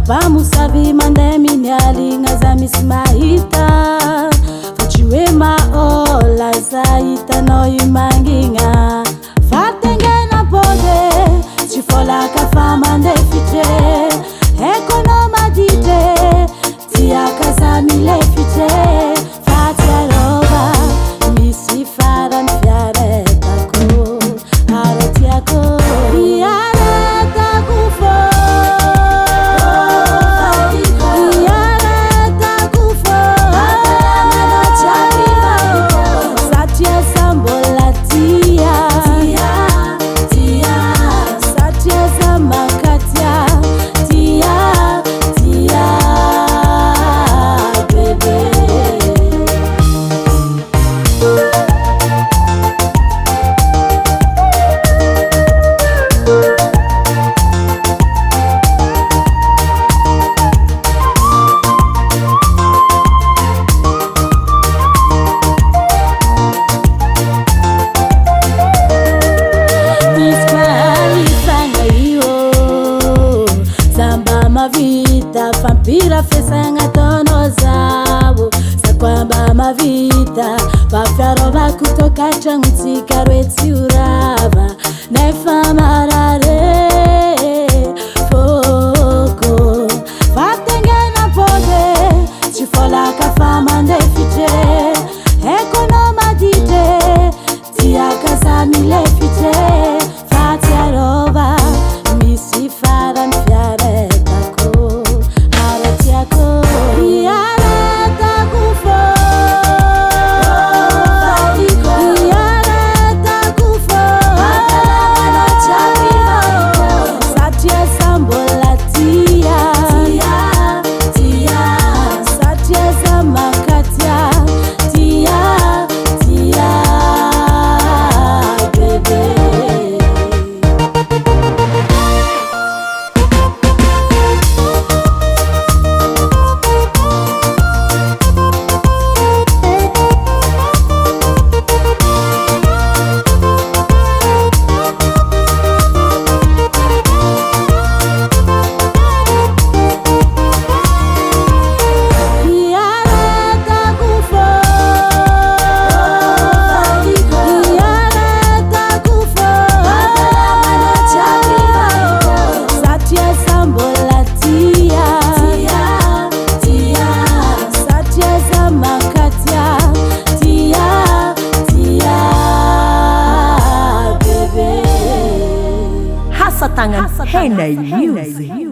Vamos saber mandar minha linha za mismaita Fuchiwe maola zaita no imanginga Fatenge na pode Chifola kafa mande fiche Ekonoma dite Tia kaza mile fiche Fatia roba Misi faran fiare tako Aretiako Fiare tako fo Vida vampira fesanga tono zabo sakwamba mavita vafyaroba kutoka changutika rwetsi urava nefamarare foko vatengena pode chifola kafama ndefiche ekonoma dite tiakazamile fiche fatyaroba misi faran fiare Tangan Henai Music.